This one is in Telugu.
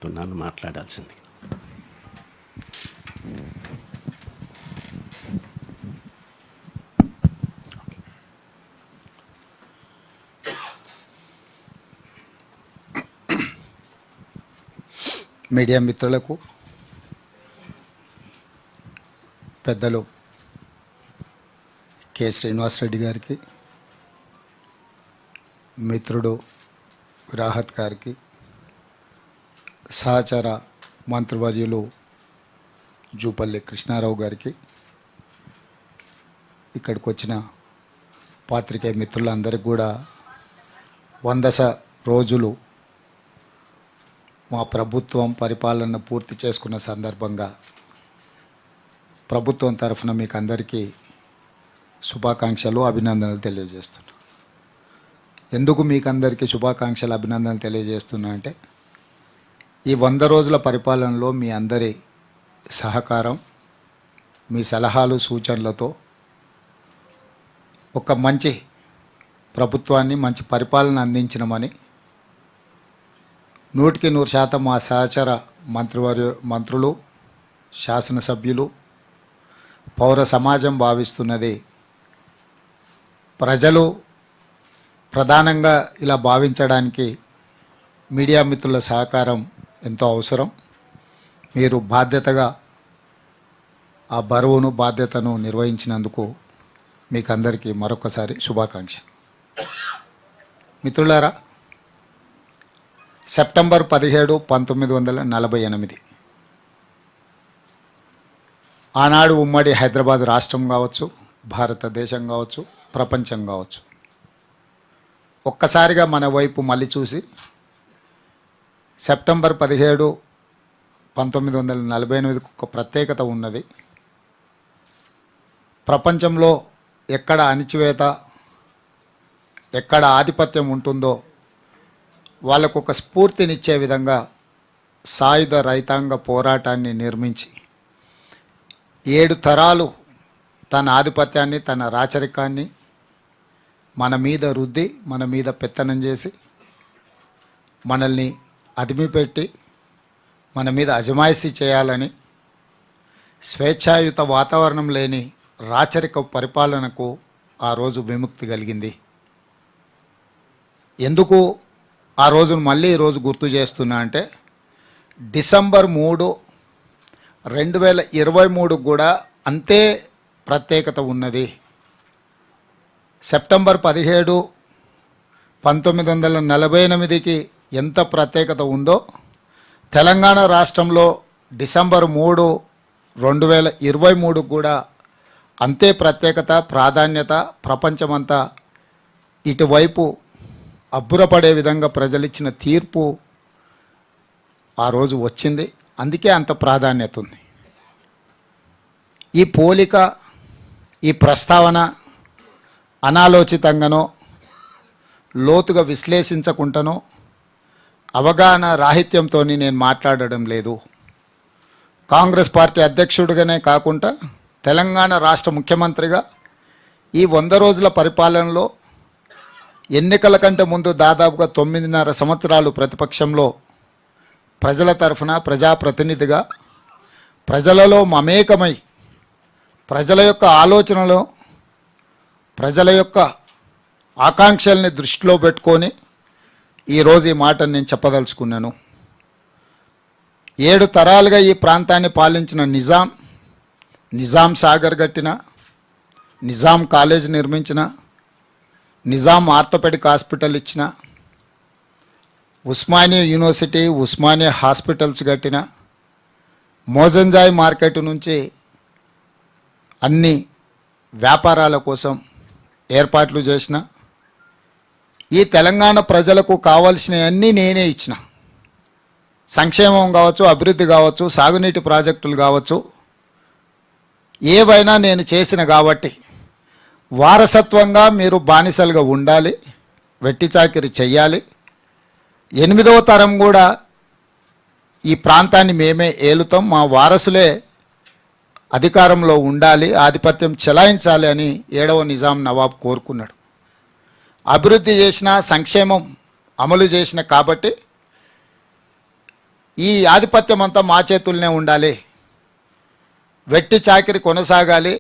నన్ను మాట్లాడాల్సింది. మీడియా మిత్రులకు, పెద్దలు కె శ్రీనివాసరెడ్డి గారికి, మిత్రుడు రాహత్ గారికి, సహచర మంత్రివర్యులు జూపల్లి కృష్ణారావు గారికి, ఇక్కడికి వచ్చిన పాత్రికేయ మిత్రులందరికీ కూడా 100 రోజులు మా ప్రభుత్వం పరిపాలన పూర్తి చేసుకున్న సందర్భంగా ప్రభుత్వం తరఫున మీకు అందరికీ శుభాకాంక్షలు, అభినందనలు తెలియజేస్తున్నా. ఎందుకు మీకు అందరికీ శుభాకాంక్షలు, అభినందనలు తెలియజేస్తున్నా అంటే, ఈ 100 రోజుల పరిపాలనలో మీ అందరి సహకారం, మీ సలహాలు సూచనలతో ఒక మంచి ప్రభుత్వాన్ని, మంచి పరిపాలన అందించినమని 100% మా సహచర మంత్రులు, శాసనసభ్యులు, పౌర సమాజం భావిస్తున్నది. ప్రజలు ప్రధానంగా ఇలా భావించడానికి మీడియా మిత్రుల సహకారం ఎంతో అవసరం. మీరు బాధ్యతగా ఆ బరువును, బాధ్యతను నిర్వహించినందుకు మీకు అందరికీ మరొకసారి శుభాకాంక్ష. మిత్రులారా, సెప్టెంబర్ 17, 1948 ఆనాడు ఉమ్మడి హైదరాబాద్ రాష్ట్రం కావచ్చు, భారతదేశం కావచ్చు, ప్రపంచం కావచ్చు, ఒక్కసారిగా మన వైపు మళ్ళీ చూసి సెప్టెంబర్ 17, 1948 ఒక ప్రత్యేకత ఉన్నది. ప్రపంచంలో ఎక్కడ అణిచివేత, ఎక్కడ ఆధిపత్యం ఉంటుందో వాళ్ళకు ఒక స్ఫూర్తినిచ్చే విధంగా సాయుధ రైతాంగ పోరాటాన్ని నిర్మించి 7 తరాలు తన ఆధిపత్యాన్ని, తన రాచరికాన్ని మన మీద రుద్ది, మన మీద పెత్తనం చేసి, మనల్ని అదిమిపెట్టి మన మీద అజమాయిషీ చేయాలని స్వేచ్ఛాయుత వాతావరణం లేని రాచరిక పరిపాలనకు ఆ రోజు విముక్తి కలిగింది. ఎందుకు ఆ రోజును మళ్ళీ ఈరోజు గుర్తు చేస్తున్నా అంటే, డిసెంబర్ 3, 2023 కూడా అంతే ప్రత్యేకత ఉన్నది. సెప్టెంబర్ 17, 1948కి ఎంత ప్రత్యేకత ఉందో, తెలంగాణ రాష్ట్రంలో డిసెంబర్ 3, 2023 కూడా అంతే ప్రత్యేకత, ప్రాధాన్యత. ప్రపంచమంతా ఇటువైపు అబ్బురపడే విధంగా ప్రజలిచ్చిన తీర్పు ఆ రోజు వచ్చింది. అందుకే అంత ప్రాధాన్యత ఉంది. ఈ పోలిక, ఈ ప్రస్తావన అనాలోచితంగానో, లోతుగా విశ్లేషించకుండానో, అవగాహన రాహిత్యంతో నేను మాట్లాడడం లేదు. కాంగ్రెస్ పార్టీ అధ్యక్షుడిగానే కాకుండా తెలంగాణ రాష్ట్ర ముఖ్యమంత్రిగా ఈ 100 రోజుల పరిపాలనలో ఎన్నికల కంటే ముందు దాదాపుగా 9.5 సంవత్సరాలు ప్రతిపక్షంలో ప్రజల తరఫున ప్రజాప్రతినిధిగా ప్రజలలో మమేకమై, ప్రజల యొక్క ఆలోచనలో, ప్రజల యొక్క ఆకాంక్షల్ని దృష్టిలో పెట్టుకొని ఈరోజు ఈ మాటను నేను చెప్పదలుచుకున్నాను. 7 తరాలుగా ఈ ప్రాంతాన్ని పాలించిన నిజాం సాగర్ కట్టిన, నిజాం కాలేజ్ నిర్మించిన, నిజాం ఆర్థోపెడిక్ హాస్పిటల్ ఇచ్చిన, ఉస్మానియా యూనివర్సిటీ, ఉస్మానియా హాస్పిటల్స్ కట్టిన, మోజంజాయ్ మార్కెట్ నుంచి అన్ని వ్యాపారాల కోసం ఏర్పాట్లు చేసిన, ఈ తెలంగాణ ప్రజలకు కావాల్సినవన్నీ నేనే ఇచ్చిన. సంక్షేమం కావచ్చు, అభివృద్ధి కావచ్చు, సాగునీటి ప్రాజెక్టులు కావచ్చు, ఏవైనా నేను చేసిన కాబట్టి వారసత్వంగా మీరు బానిసలుగా ఉండాలి, వెట్టి చాకిరి చెయ్యాలి. 8వ తరం కూడా ఈ ప్రాంతాన్ని మేమే ఏలుతాం, మా వారసులే అధికారంలో ఉండాలి, ఆధిపత్యం చెలాయించాలి అని 7వ నిజాం నవాబ్ కోరుకున్నాడు. అభివృద్ధి చేసిన, సంక్షేమం అమలు చేసిన కాబట్టి ఈ ఆధిపత్యం అంతా మా చేతుల్నే ఉండాలి, వెట్టి చాకిరి కొనసాగాలి,